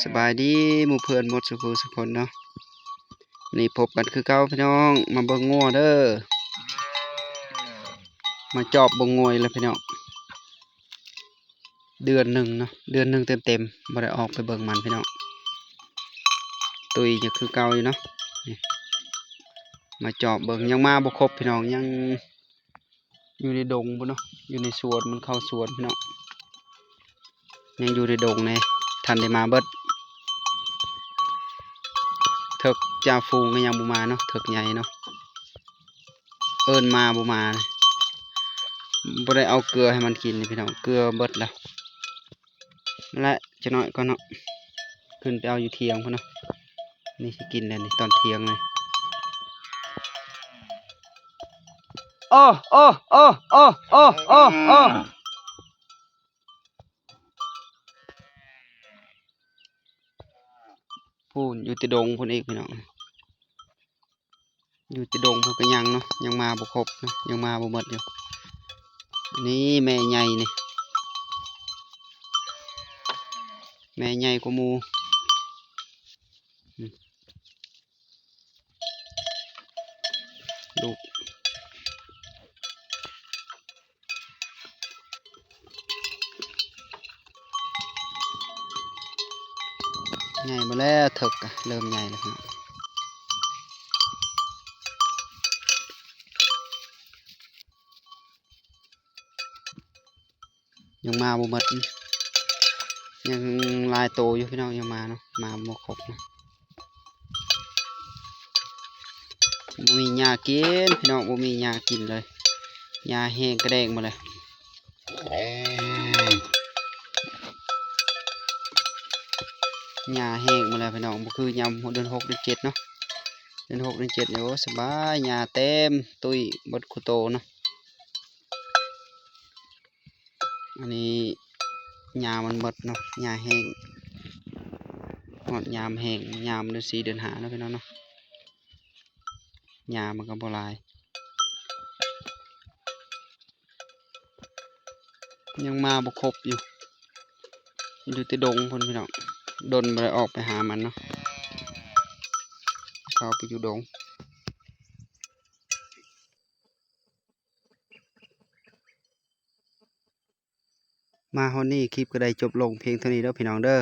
สบายดีหมู่เพื่อนหมดสุขคนเนาะนี่พบกันคือเก่าพี่น้องมาเบิ่งงัวเด้อมาจอบเบิ่งงวยแล้วพี่น้องเดือนหนึ่งเนาะเดือนหนึ่งเต็มบ่ได้ออกไปเบิ่งมันพี่น้องตุยจะคือเก่าอยู่เนาะนี่มาจอบเบิ่งยังมาบ่ครบพี่น้องยังอยู่ในดงบ่เนาะอยู่ในสวนมันเข้าสวนพี่น้องยังอยู่ในดงในทันได้มาเบิดเถิกจ่าฟูงก็ยังบ่มาเนาะเถิกใหญ่เนาะเอิ้นมาบ่มาบ่ได้เอาเกลือให้มันกินนี่พี่น้องเกลือเบิดแล้วและจะน้อยก็เนาะขึ้นไปเอาอยู่เทียงพุ่นเนาะนี่สิกินแล้วนี่ตอนเที่ยงเลยโอ้โอ้โอ้โอ้โอ้โอ้โอ้พูนอยู่ติดงพุ่นอีกพี่น้องอยู่ติดงพุ่นก็ยังเนาะยังมาบ่ครบเนาะยังมาบ่หมดอยู่นี่แม่ใหญ่นี่แม่ใหญ่กว่าหมู่ลูกใหญ่มาแล้วเถิกอะเริ่มใหญ่แล้วพี่น้องยังมาบ่หมดยังลายโตอยู่พี่น้องยังมาเนาะมาบ่ครบนะบ่มีหญ้ากินพี่น้องบ่มีหญ้ากินเลยหญ้าแห้งกระแดงหมดเลยหญ้าแห้งหมดแล้วพี่น้องบ่คือยามเดือน6เดือน7เนาะเดือน6เดือน7โอ้สบายหญ้าเต็มตุ้ยเบิดคุโตเนาะอันนี้หญ้ามันเบิดเนาะหญ้าแห้งหอดยามแห้งยามเดือน4เดือน5เนาะพี่น้องเนาะหญ้ามันก็บ่หลายยังมาบ่ครบอยู่แต่ดงพุ่นพี่น้องดนบ่ได้ออกไปหามันเนาะเข้าไปอยู่ดงมาฮอนนี่คลิปก็ได้จบลงเพียงเท่านี้แล้วพี่น้องเด้อ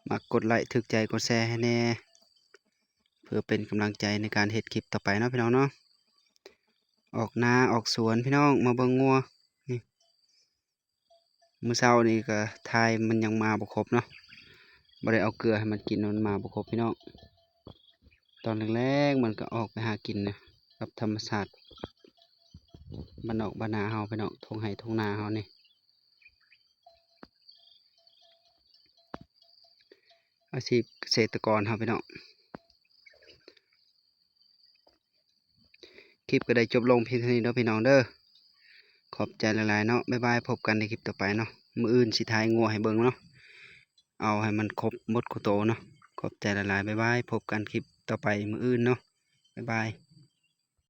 มากดไลค์ถึกใจกดแชร์ให้แน่เพื่อเป็นกำลังใจในการเฮ็ดคลิปต่อไปเนาะพี่น้องเนาะออกนาออกสวนพี่น้องมาเบิ่งงัวนี่มื้อเช้านี่ก็ทายมันยังมาบ่ครบเนาะบ่ได้เอาเกลือให้มันกินมันมาบ่ครบพี่น้องตอนแรกๆมันก็ออกไปหากินนะกับธรรมชาติบ้านนอกบ้านนาเฮาพี่น้องทงไห้ทงนาเฮานี่อาชีพเกษตรกรเฮาพี่น้องคลิปก็ได้จบลงเพียงเท่านี้เนาะพี่น้องเด้อขอบใจหลายๆเนาะบ๊ายบายพบกันในคลิปต่อไปเนาะมื้ออื่นสิถ่ายงัวให้เบิ่งเนาะเอาให้มันครบหมดคุโตเนาะขอบใจหลายๆบ๊ายบายพบกันคลิปต่อไปมื้ออื่นเนาะบ๊ายบาย